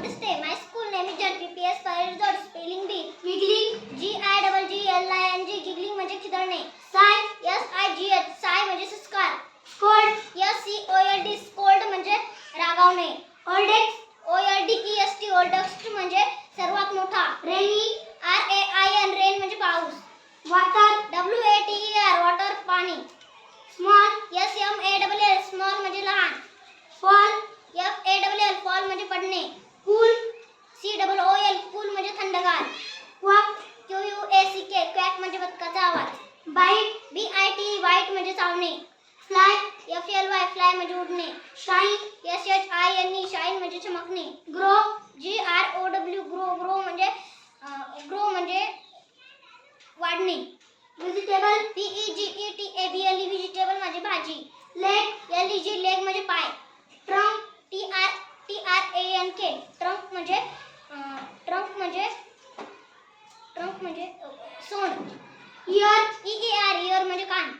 What to stay? My school name is JPS Resort. Spelling bee. Giggling. GIGGLING. Giggling म्हणजे खिदळणे. Sigh. SIGH. Sigh म्हणजे संस्कार. Scold. SCOLD. Scold म्हणजे रागावणे. Oldest. OLDEST. Oldest म्हणजे सर्वात मोठा. Rainy. RAIN. Rain म्हणजे पाऊस. Water. WATER. Water पाणी. Small. SMALL. Small म्हणजे लहान. Fall. FALL. Fall म्हणजे पडणे. Cool. COOL. Cool म्हणजे थंडगार. Quack. QUACK. Quack म्हणजे बदकाचा आवाज. Bite. BITE. Bite म्हणजे चावणे. Fly. FLY. Fly म्हणजे उडणे. Shine. SHINE. Shine म्हणजे चमकणे. Grow. GROW. Grow म्हणजे वाढणे. Vegetable. VEGETABLE. Vegetable म्हणजे भाजी. Leg. LEG. Leg म्हणजे पाय. Trunk. TRUNK. Trunk म्हणजे सोंड. Ear. EAR. Ear म्हणजे कान.